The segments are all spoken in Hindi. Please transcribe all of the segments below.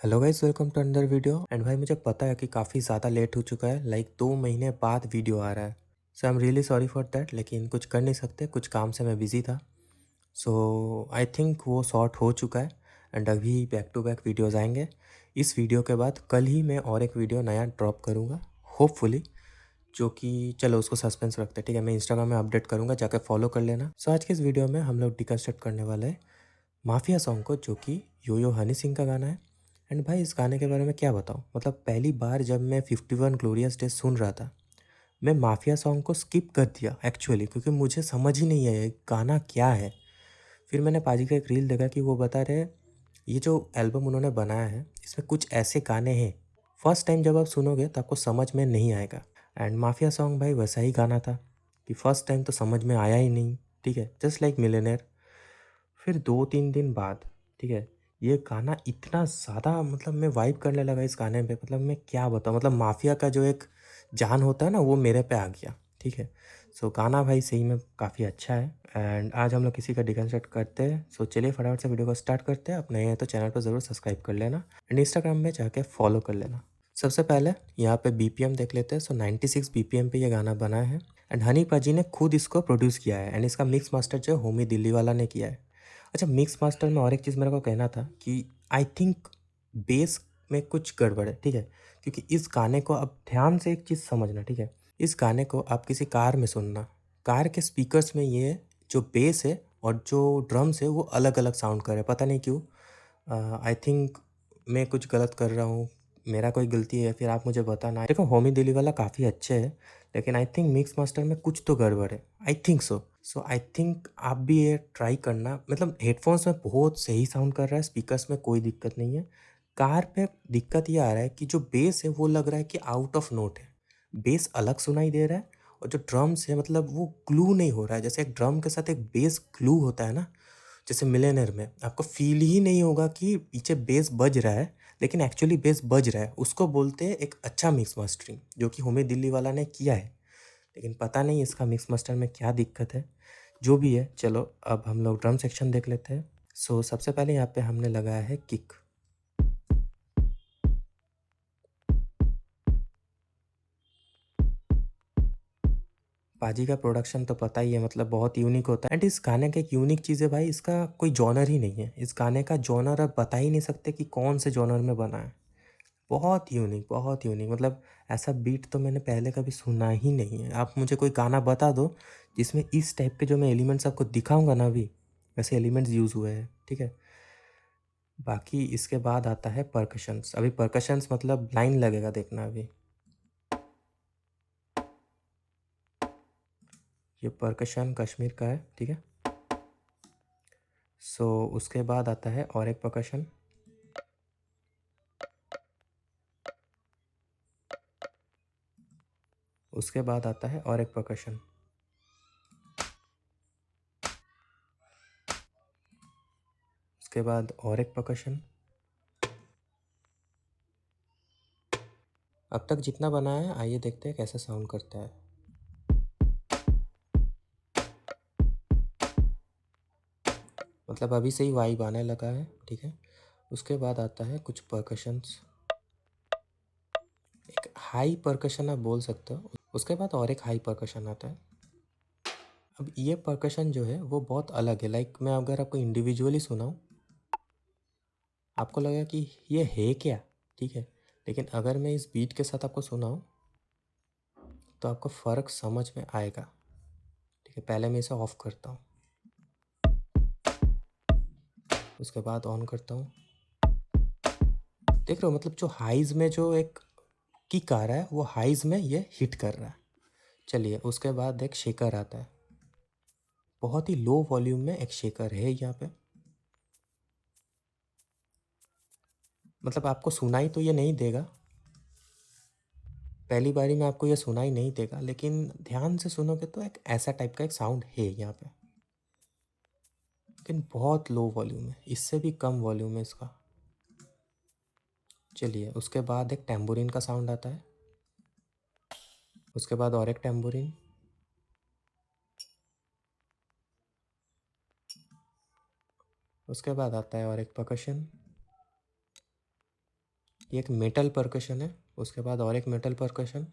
हेलो गाइस, वेलकम टू अंदर वीडियो। एंड भाई मुझे पता है कि काफ़ी ज़्यादा लेट हो चुका है, लाइक 2 महीने बाद वीडियो आ रहा है। So I am really sorry for that, लेकिन कुछ कर नहीं सकते, कुछ काम से मैं बिज़ी था। सो आई थिंक वो सॉर्ट हो चुका है। एंड अभी बैक टू बैक वीडियोज़ आएंगे। इस वीडियो के बाद कल ही मैं और एक वीडियो नया ड्रॉप करूँगा, होपफुली। जो कि चलो उसको सस्पेंस रखते हैं, ठीक है। मैं इंस्टाग्राम में अपडेट करूँगा, जाकर फॉलो कर लेना। सो आज के इस वीडियो में हम लोग डिकन्स्ट्रक्ट करने वाले हैं माफिया सॉन्ग को, जो कि यो यो हनी सिंह का गाना है। एंड भाई इस गाने के बारे में क्या बताऊँ, मतलब पहली बार जब मैं 51 ग्लोरियस डेज सुन रहा था, मैं माफिया सॉन्ग को स्किप कर दिया एक्चुअली, क्योंकि मुझे समझ ही नहीं आया ये गाना क्या है। फिर मैंने पाजी का एक रील देखा कि वो बता रहे ये जो एल्बम उन्होंने बनाया है इसमें कुछ ऐसे गाने हैं, फर्स्ट टाइम जब आप सुनोगे तो आपको समझ में नहीं आएगा। एंड माफिया सॉन्ग भाई वैसा ही गाना था कि फर्स्ट टाइम तो समझ में आया ही नहीं, ठीक है, जस्ट लाइक मिलेनियर। फिर 2-3 दिन बाद, ठीक है, ये गाना इतना ज़्यादा, मतलब मैं वाइब करने लगा इस गाने पे, मतलब मैं क्या बताऊँ, मतलब माफिया का जो एक जान होता है ना, वो मेरे पे आ गया, ठीक है। सो गाना भाई सही में काफ़ी अच्छा है। एंड आज हम लोग किसी का डिकन्स्ट्रक्ट करते हैं। सो चलिए फटाफट से वीडियो को स्टार्ट करते हैं। आप नए हैं तो चैनल को ज़रूर सब्सक्राइब कर लेना एंड इंस्टाग्राम में जाके फॉलो कर लेना। सबसे पहले यहाँ पे बीपीएम देख लेते हैं। सो 96 बीपीएम पे ये गाना बना है। एंड हनी पाजी ने खुद इसको प्रोड्यूस किया है। एंड इसका मिक्स मास्टर जो होमी दिल्ली वाला ने किया है। अच्छा, मिक्स मास्टर में और एक चीज़ मेरे को कहना था कि आई थिंक बेस में कुछ गड़बड़ है, ठीक है। क्योंकि इस गाने को अब ध्यान से एक चीज़ समझना, ठीक है। इस गाने को आप किसी कार में सुनना, कार के स्पीकर्स में ये जो बेस है और जो ड्रम्स है वो अलग अलग साउंड कर रहे हैं, पता नहीं क्यों। आई थिंक मैं कुछ गलत कर रहा हूँ, मेरा कोई गलती है, फिर आप मुझे बताना। देखो होमी दिली वाला काफ़ी अच्छे है, लेकिन आई थिंक मिक्स मास्टर में कुछ तो गड़बड़ है, I think so I think आप भी ये ट्राई करना। मतलब हेडफोन्स में बहुत सही साउंड कर रहा है, स्पीकर्स में कोई दिक्कत नहीं है। कार पे दिक्कत ये आ रहा है कि जो बेस है वो लग रहा है कि आउट ऑफ नोट है, बेस अलग सुनाई दे रहा है। और जो ड्रम्स है, मतलब वो ग्लू नहीं हो रहा है, जैसे एक ड्रम के साथ एक बेस ग्लू होता है ना, जैसे मिलेनियर में आपको फील ही नहीं होगा कि पीछे बेस बज रहा है, लेकिन एक्चुअली बेस बज रहा है। उसको बोलते हैं एक अच्छा मिक्स मास्टरिंग, जो कि होमी दिल्ली वाला ने किया है। लेकिन पता नहीं इसका मिक्स मास्टर में क्या दिक्कत है। जो भी है, चलो अब हम लोग ड्रम सेक्शन देख लेते हैं। सो सबसे पहले यहाँ पे हमने लगाया है किक। पाजी का प्रोडक्शन तो पता ही है, मतलब बहुत यूनिक होता है। एंड इस गाने का एक यूनिक चीज़ है भाई, इसका कोई जॉनर ही नहीं है। इस गाने का जॉनर आप बता ही नहीं सकते कि कौन से जॉनर में बना है। बहुत यूनिक, बहुत यूनिक, मतलब ऐसा बीट तो मैंने पहले कभी सुना ही नहीं है। आप मुझे कोई गाना बता दो जिसमें इस टाइप के जो मैं एलिमेंट्स आपको दिखाऊंगा ना, अभी वैसे एलिमेंट्स यूज़ हुए हैं, ठीक है। बाकी इसके बाद आता है परकशंस। अभी परकशंस मतलब लाइन लगेगा, देखना अभी। ये परकशन कश्मीर का है, ठीक है। सो उसके बाद आता है और एक परकशन। उसके बाद आता है और एक परकशन। उसके बाद और एक परकशन। अब तक जितना बना है, आइए देखते हैं कैसे साउंड करता है। मतलब अभी से ही वाइब आने लगा है, ठीक है। उसके बाद आता है कुछ परकशंस, एक हाई परकशन आप बोल सकते हो। उसके बाद और एक हाई परकशन आता है। अब ये परकशन जो है वो बहुत अलग है, लाइक मैं अगर आपको इंडिविजुअली सुनाऊँ आपको लगेगा कि ये है क्या, ठीक है। लेकिन अगर मैं इस बीट के साथ आपको सुनाऊँ तो आपको फ़र्क समझ में आएगा, ठीक है। पहले मैं इसे ऑफ करता हूँ, उसके बाद ऑन करता हूँ। देख रहे हो, मतलब जो हाइज में जो एक किक आ रहा है वो हाइज में ये हिट कर रहा है। चलिए उसके बाद एक शेकर आता है, बहुत ही लो वॉल्यूम में एक शेकर है यहाँ पे। मतलब आपको सुनाई तो ये नहीं देगा, पहली बारी में आपको ये सुनाई नहीं देगा, लेकिन ध्यान से सुनोगे तो एक ऐसा टाइप का एक साउंड है यहाँ पे, लेकिन बहुत लो वॉल्यूम है, इससे भी कम वॉल्यूम है इसका। चलिए उसके बाद एक टैम्बूरिन का साउंड आता है। उसके बाद और एक टैम्बूरिन। उसके बाद आता है और एक परकशन। ये एक मेटल परकशन है, उसके बाद और एक metal percussion,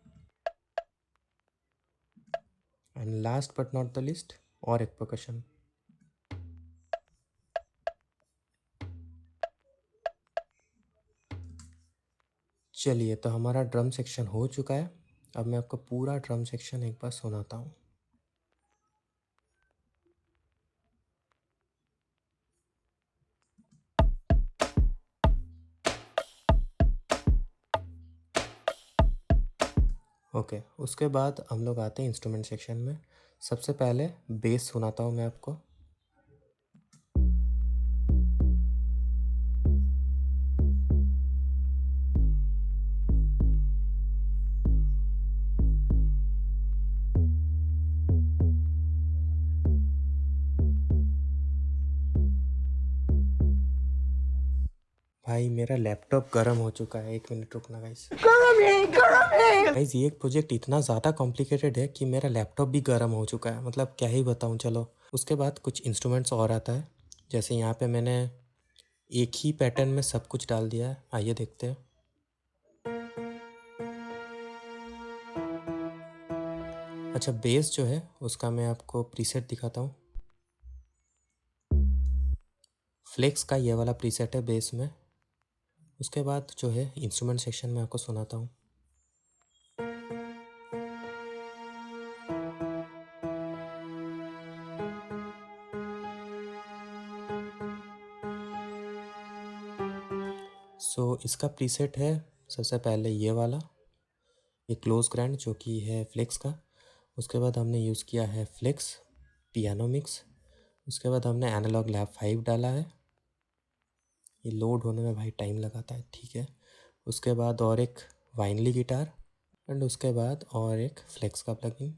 and last but not the list और एक परकशन। चलिए, तो हमारा ड्रम सेक्शन हो चुका है। अब मैं आपको पूरा ड्रम सेक्शन एक बार सुनाता हूँ। ओके, उसके बाद हम लोग आते हैं इंस्ट्रूमेंट सेक्शन में। सबसे पहले बेस सुनाता हूँ मैं आपको। भाई मेरा लैपटॉप गर्म हो चुका है, 1 मिनट रुकना गाइस। गाइस ये एक प्रोजेक्ट इतना ज़्यादा कॉम्प्लिकेटेड है कि मेरा लैपटॉप भी गर्म हो चुका है, मतलब क्या ही बताऊँ। चलो, उसके बाद कुछ इंस्ट्रूमेंट्स और आता है, जैसे यहाँ पे मैंने एक ही पैटर्न में सब कुछ डाल दिया है। आइए देखते हैं। अच्छा, बेस जो है उसका मैं आपको प्रीसेट दिखाता हूँ। फ्लेक्स का ये वाला प्रीसेट है बेस में। उसके बाद जो है इंस्ट्रूमेंट सेक्शन में आपको सुनाता हूँ। इसका प्रीसेट है सबसे पहले ये वाला, ये क्लोज ग्रैंड जो कि है फ्लेक्स का। उसके बाद हमने यूज़ किया है फ्लेक्स पियानो मिक्स। उसके बाद हमने एनालॉग लैब 5 डाला है। ये लोड होने में भाई टाइम लगाता है, ठीक है। उसके बाद और एक वाइनली गिटार, एंड उसके बाद और एक फ्लेक्स का प्लगइन।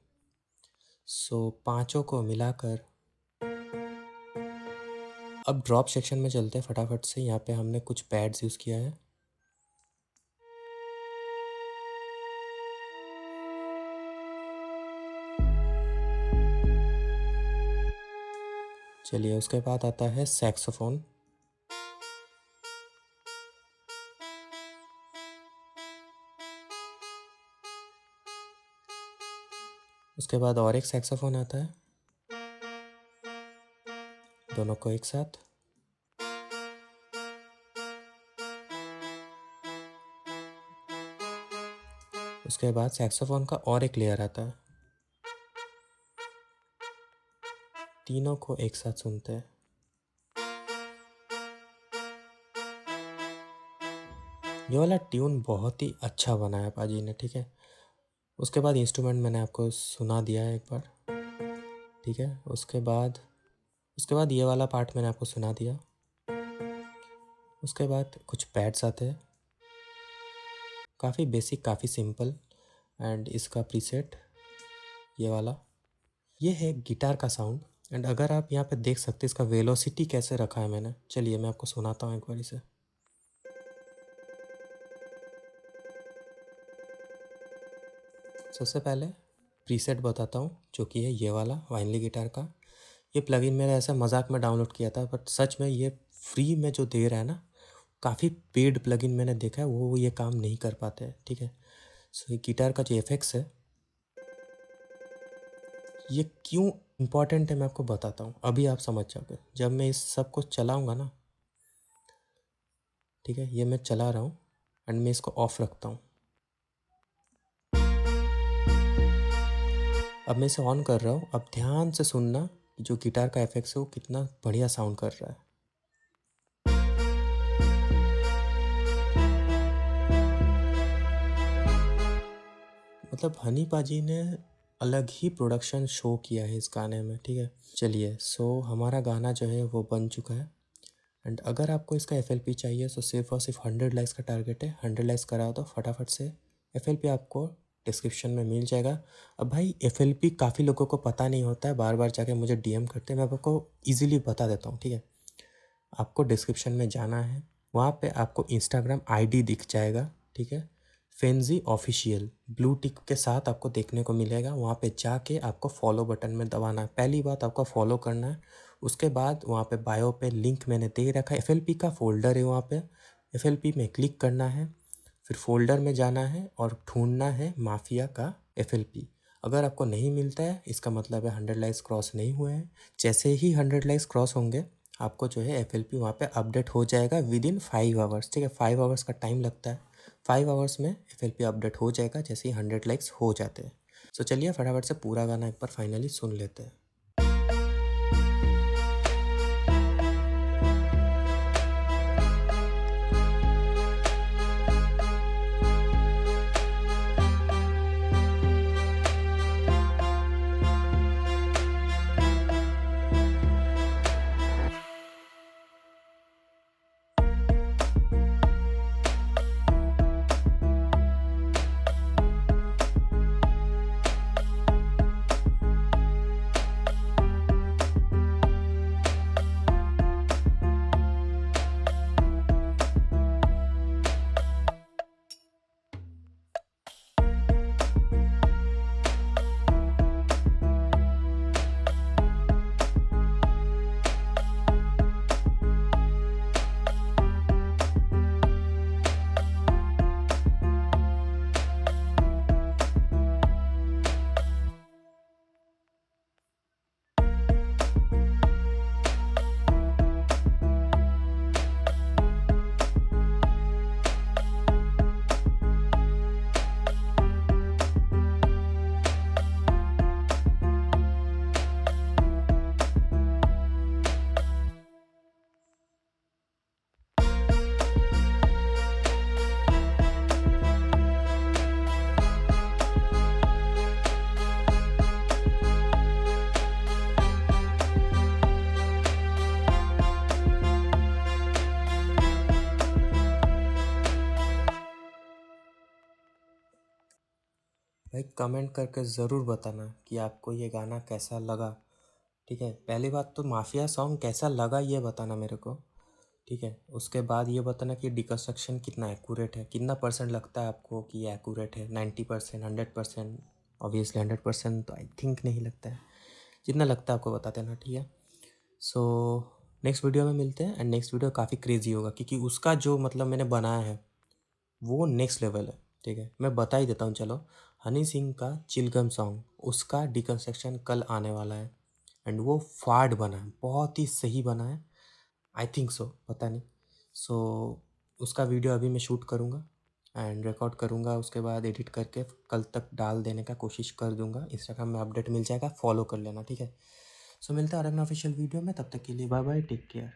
पांचों को मिलाकर अब ड्रॉप सेक्शन में चलते हैं फटाफट से। यहाँ पे हमने कुछ पैड्स यूज़ किया है। चलिए, उसके बाद आता है सैक्सोफोन। उसके बाद और एक सैक्सोफोन आता है, दोनों को एक साथ। उसके बाद सैक्सोफोन का और एक लेयर आता है, तीनों को एक साथ सुनते हैं। ये वाला ट्यून बहुत ही अच्छा बनाया पाजी ने, ठीक है। उसके बाद इंस्ट्रूमेंट मैंने आपको सुना दिया है एक बार, ठीक है। उसके बाद ये वाला पार्ट मैंने आपको सुना दिया। उसके बाद कुछ पैड्स आते हैं, काफ़ी बेसिक, काफ़ी सिंपल। एंड इसका प्रीसेट ये वाला, ये है गिटार का साउंड। एंड अगर आप यहाँ पे देख सकते हैं इसका वेलोसिटी कैसे रखा है मैंने, चलिए मैं आपको सुनाता हूँ एक बार इसे। सबसे पहले प्रीसेट बताता हूँ, जो कि है ये वाला वाइनली गिटार का। ये प्लगइन मैंने ऐसा मजाक में डाउनलोड किया था, बट सच में ये फ्री में जो दे रहा है ना, काफ़ी पेड प्लगइन मैंने देखा है वो ये काम नहीं कर पाते हैं, ठीक है। ये गिटार का जो एफेक्ट्स है ये क्यों इम्पॉर्टेंट है मैं आपको बताता हूँ, अभी आप समझ जाओगे जब मैं इस सब को चलाऊँगा ना, ठीक है। ये मैं चला रहा हूँ एंड मैं इसको ऑफ रखता हूँ। अब मैं इसे ऑन कर रहा हूँ। अब ध्यान से सुनना कि जो गिटार का इफेक्ट्स है वो कितना बढ़िया साउंड कर रहा है। मतलब हनी पाजी ने अलग ही प्रोडक्शन शो किया है इस गाने में, ठीक है। चलिए, हमारा गाना जो है वो बन चुका है। एंड अगर आपको इसका FLP चाहिए तो सिर्फ और सिर्फ 100 लाइक्स का टारगेट है। 100 लाइक्स करा दो फटाफट से। FLP आपको डिस्क्रिप्शन में मिल जाएगा। अब भाई FLP काफ़ी लोगों को पता नहीं होता है, बार बार जाके मुझे DM करते हैं, मैं आपको ईजिली बता देता हूँ, ठीक है। आपको डिस्क्रिप्शन में जाना है, वहाँ पे आपको इंस्टाग्राम ID दिख जाएगा, ठीक है। फेंजी ऑफिशियल ब्लू टिक के साथ आपको देखने को मिलेगा। वहाँ पे जाके आपको फॉलो बटन में दबाना है। पहली बात आपको फॉलो करना है। उसके बाद वहाँ पे बायो पे लिंक मैंने दे रखा है, FLP का फोल्डर है वहाँ पे, FLP में क्लिक करना है। फिर फ़ोल्डर में जाना है और ढूँढना है माफिया का FLP। अगर आपको नहीं मिलता है इसका मतलब है 100 लाइक्स क्रॉस नहीं हुए हैं। जैसे ही 100 लाइक्स क्रॉस होंगे आपको जो है FLP वहाँ पे अपडेट हो जाएगा विदिन 5 आवर्स, ठीक है। 5 आवर्स का टाइम लगता है। 5 आवर्स में FLP अपडेट हो जाएगा जैसे ही 100 लाइक्स हो जाते हैं। सो चलिए फटाफट से पूरा गाना एक बार फाइनली सुन लेते हैं। भाई कमेंट करके ज़रूर बताना कि आपको ये गाना कैसा लगा, ठीक है। पहली बात तो माफिया सॉन्ग कैसा लगा ये बताना मेरे को, ठीक है। उसके बाद ये बताना कि डिकन्स्ट्रक्शन कितना एक्यूरेट है, कितना परसेंट लगता है आपको कि ये एक्यूरेट है। 90%, 100%? ऑब्वियसली 100% तो आई थिंक नहीं लगता है। जितना लगता है आपको बता देना, ठीक है। सो नेक्स्ट वीडियो में मिलते हैं एंड नेक्स्ट वीडियो काफ़ी क्रेजी होगा क्योंकि उसका जो मतलब मैंने बनाया है वो नेक्स्ट लेवल है, ठीक है। मैं बता ही देता हूँ चलो। हनी सिंह का चिलगम सॉन्ग उसका डिकन्स्ट्रक्शन कल आने वाला है एंड वो फाड़ बना है, बहुत ही सही बना है। आई थिंक सो, पता नहीं। सो उसका वीडियो अभी मैं शूट करूँगा एंड रिकॉर्ड करूँगा, उसके बाद एडिट करके कल तक डाल देने का कोशिश कर दूँगा। इंस्टाग्राम में अपडेट मिल जाएगा, फॉलो कर लेना, ठीक है। सो मिलता है और एक ऑफिशियल वीडियो में, तब तक के लिए बाय बाय, टेक केयर।